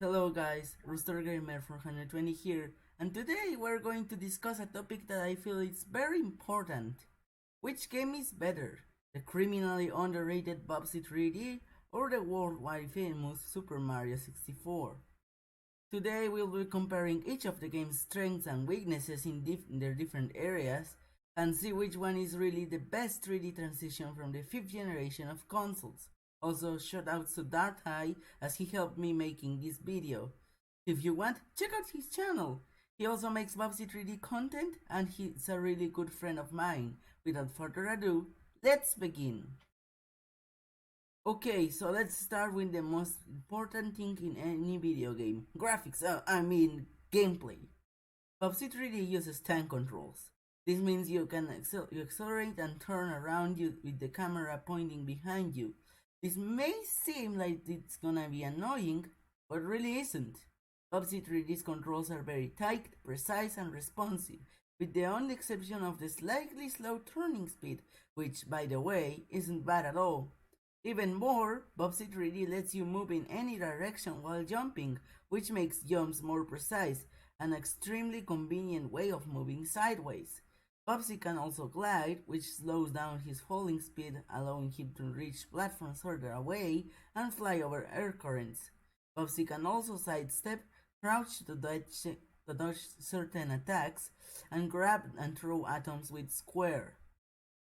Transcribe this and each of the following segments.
Hello guys, Rooster Gamer 420 here, and today we're going to discuss a topic that I feel is very important. Which game is better, the criminally underrated Bubsy 3D or the worldwide famous Super Mario 64? Today we'll be comparing each of the game's strengths and weaknesses in their different areas and see which one is really the best 3D transition from the 5th generation of consoles. Also, shoutouts to Darthi as he helped me making this video. If you want, check out his channel. He also makes Bubsy 3D content and he's a really good friend of mine. Without further ado, let's begin. Okay, so let's start with the most important thing in any video game. Graphics, gameplay. Bubsy 3D uses tank controls. This means you can accelerate and turn around you with the camera pointing behind you. This may seem like it's gonna be annoying, but really isn't. Bubsy 3D's controls are very tight, precise, and responsive, with the only exception of the slightly slow turning speed, which, by the way, isn't bad at all. Even more, Bubsy 3D lets you move in any direction while jumping, which makes jumps more precise, an extremely convenient way of moving sideways. Bubsy can also glide, which slows down his falling speed, allowing him to reach platforms further away and fly over air currents. Bubsy can also sidestep, crouch to dodge certain attacks, and grab and throw atoms with square.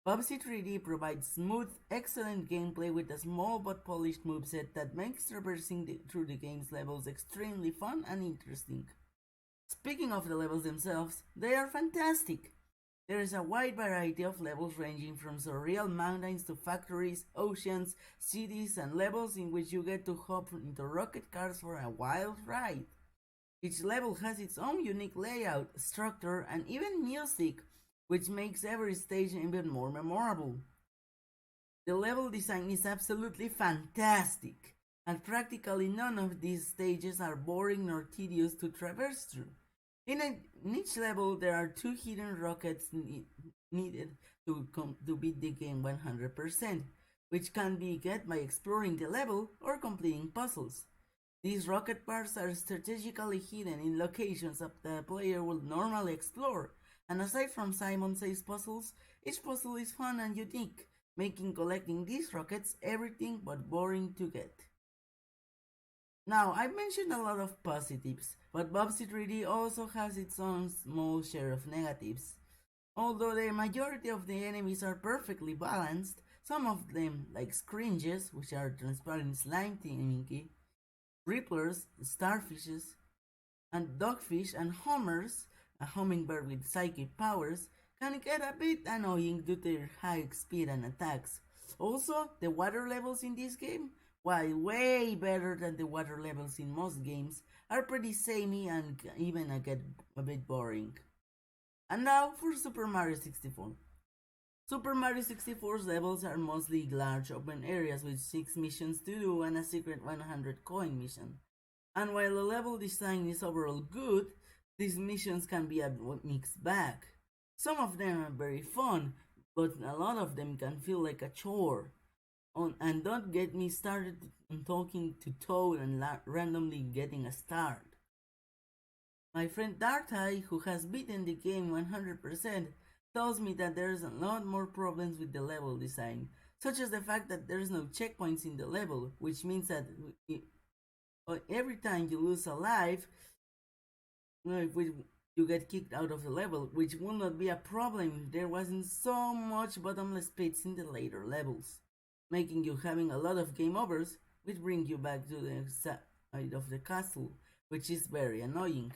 Bubsy 3D provides smooth, excellent gameplay with a small but polished moveset that makes traversing through the game's levels extremely fun and interesting. Speaking of the levels themselves, they are fantastic. There is a wide variety of levels ranging from surreal mountains to factories, oceans, cities, and levels in which you get to hop into rocket cars for a wild ride. Each level has its own unique layout, structure, and even music, which makes every stage even more memorable. The level design is absolutely fantastic, and practically none of these stages are boring nor tedious to traverse through. In each level, there are two hidden rockets needed to beat the game 100%, which can be get by exploring the level or completing puzzles. These rocket parts are strategically hidden in locations that the player would normally explore, and aside from Simon Says puzzles, each puzzle is fun and unique, making collecting these rockets everything but boring to get. Now, I've mentioned a lot of positives, but Bubsy 3D also has its own small share of negatives. Although the majority of the enemies are perfectly balanced, some of them, like Scringes, which are transparent slime thingy, Ripplers, starfishes, and dogfish and hummers, a hummingbird with psychic powers, can get a bit annoying due to their high speed and attacks. Also, the water levels in this game, while way better than the water levels in most games, are pretty samey and even get a bit boring. And now for Super Mario 64. Super Mario 64's levels are mostly large open areas with 6 missions to do and a secret 100 coin mission. And while the level design is overall good, these missions can be a mixed bag. Some of them are very fun, but a lot of them can feel like a chore. And don't get me started on talking to Toad and randomly getting a start. My friend Darthi, who has beaten the game 100%, tells me that there's a lot more problems with the level design, such as the fact that there's no checkpoints in the level, which means that every time you lose a life, you get kicked out of the level, which would not be a problem if there wasn't so much bottomless pits in the later levels, making you having a lot of game overs, which bring you back to the side of the castle, which is very annoying.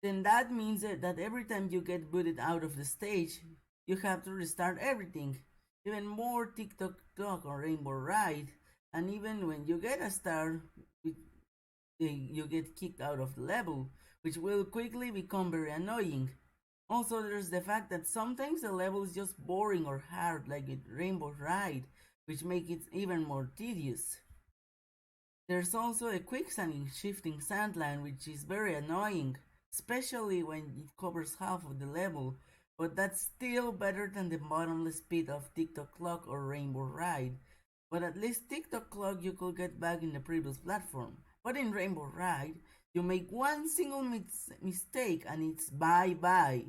Then that means that every time you get booted out of the stage, you have to restart everything. Even more TikTok talk or Rainbow Ride, and even when you get a star, you get kicked out of the level, which will quickly become very annoying. Also, there's the fact that sometimes the level is just boring or hard, like with Rainbow Ride, which makes it even more tedious. There's also a quicksand shifting sand line, which is very annoying, especially when it covers half of the level, but that's still better than the bottomless pit of TikTok Clock or Rainbow Ride. But at least TikTok Clock you could get back in the previous platform, But in Rainbow Ride, you make one single mistake and it's bye bye.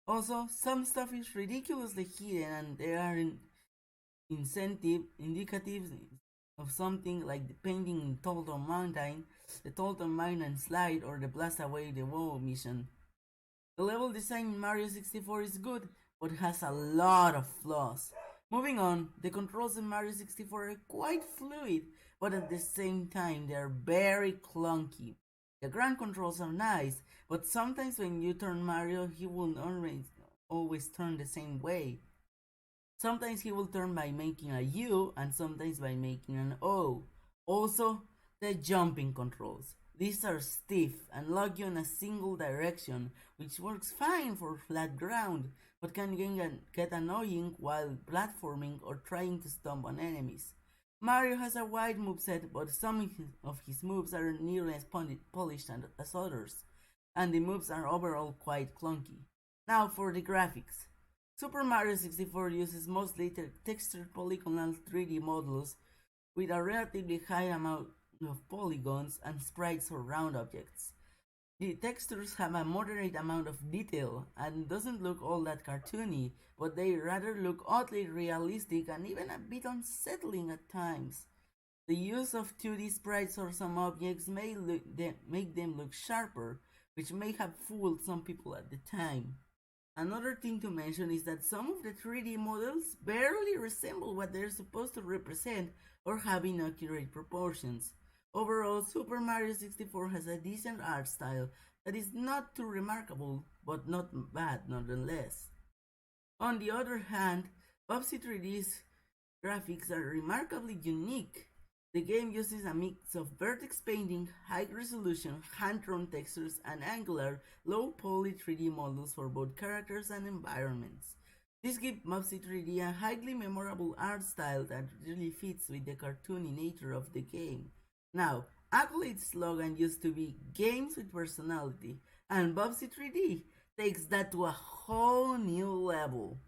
Also, some stuff is ridiculously hidden and there are indicatives of something like the painting in Total Mountain, the Total Mountain slide, or the Blast Away the Wall mission. The level design in Mario 64 is good, but has a lot of flaws. Moving on, the controls in Mario 64 are quite fluid, but at the same time they are very clunky. The ground controls are nice, but sometimes when you turn Mario, he will always turn the same way. Sometimes he will turn by making a U and sometimes by making an O. Also, the jumping controls. These are stiff and lock you in a single direction, which works fine for flat ground, but can get annoying while platforming or trying to stomp on enemies. Mario has a wide moveset, but some of his moves are nearly as polished as others, and the moves are overall quite clunky. Now for the graphics. Super Mario 64 uses mostly textured polygonal 3D models with a relatively high amount of polygons and sprites or round objects. The textures have a moderate amount of detail and doesn't look all that cartoony, but they rather look oddly realistic and even a bit unsettling at times. The use of 2D sprites or some objects make them look sharper, which may have fooled some people at the time. Another thing to mention is that some of the 3D models barely resemble what they're supposed to represent or have inaccurate proportions. Overall, Super Mario 64 has a decent art style that is not too remarkable, but not bad nonetheless. On the other hand, Bubsy 3D's graphics are remarkably unique. The game uses a mix of vertex painting, high resolution, hand-drawn textures, and angular, low-poly 3D models for both characters and environments. This gives Bubsy 3D a highly memorable art style that really fits with the cartoony nature of the game. Now, Accolade's slogan used to be "Games with Personality", and Bubsy 3D takes that to a whole new level.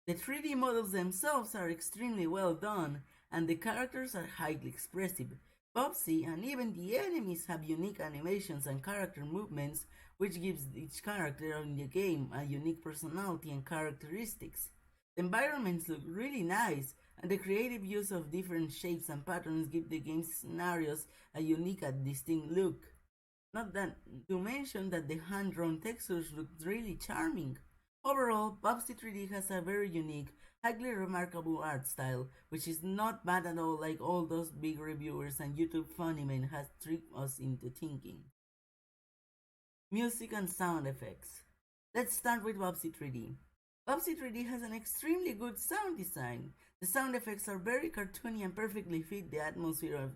The 3D models themselves are extremely well done, and the characters are highly expressive. Bubsy and even the enemies have unique animations and character movements, which gives each character in the game a unique personality and characteristics. The environments look really nice, and the creative use of different shapes and patterns give the game's scenarios a unique and distinct look. Not that to mention that the hand-drawn textures look really charming. Overall, Bubsy 3D has a very unique, highly remarkable art style, which is not bad at all like all those big reviewers and YouTube funny men has tricked us into thinking. Music and sound effects. Let's start with Bubsy 3D. Bubsy 3D has an extremely good sound design. The sound effects are very cartoony and perfectly fit the atmosphere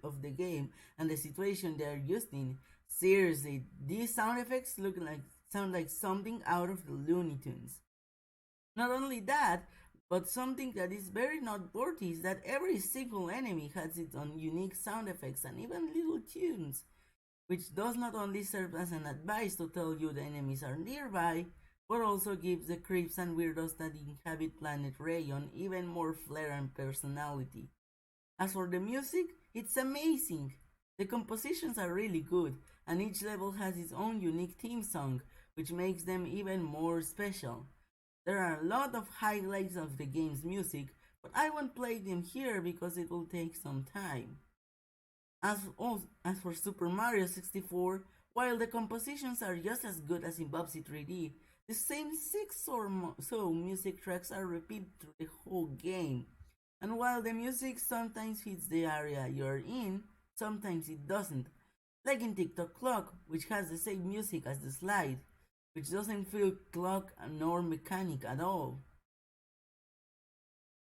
of the game and the situation they are used in. Seriously, these sound effects sound like something out of the Looney Tunes. Not only that, but something that is very noteworthy is that every single enemy has its own unique sound effects and even little tunes, which does not only serve as an advice to tell you the enemies are nearby, but also gives the creeps and weirdos that inhabit planet Rayon even more flair and personality. As for the music, it's amazing. The compositions are really good, and each level has its own unique theme song, which makes them even more special. There are a lot of highlights of the game's music, but I won't play them here because it will take some time. As for Super Mario 64, while the compositions are just as good as in Bubsy 3D, the same six or so music tracks are repeated through the whole game. And while the music sometimes fits the area you're in, sometimes it doesn't. Like in TikTok Clock, which has the same music as the slide, which doesn't feel clock nor mechanic at all.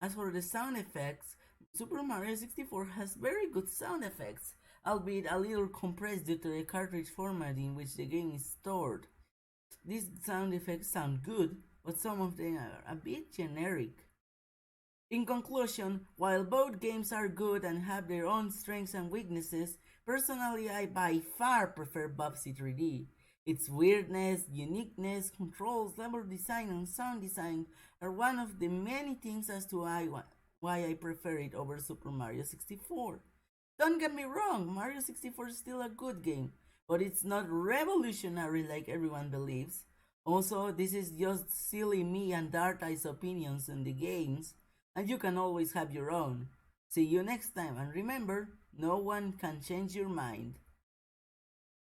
As for the sound effects, Super Mario 64 has very good sound effects, albeit a little compressed due to the cartridge format in which the game is stored. These sound effects sound good, but some of them are a bit generic. In conclusion, while both games are good and have their own strengths and weaknesses, personally I by far prefer Bubsy 3D. Its weirdness, uniqueness, controls, level design, and sound design are one of the many things as to why I prefer it over Super Mario 64. Don't get me wrong, Mario 64 is still a good game, but it's not revolutionary like everyone believes. Also, this is just silly me and Darthi's opinions on the games, and you can always have your own. See you next time, and remember, no one can change your mind.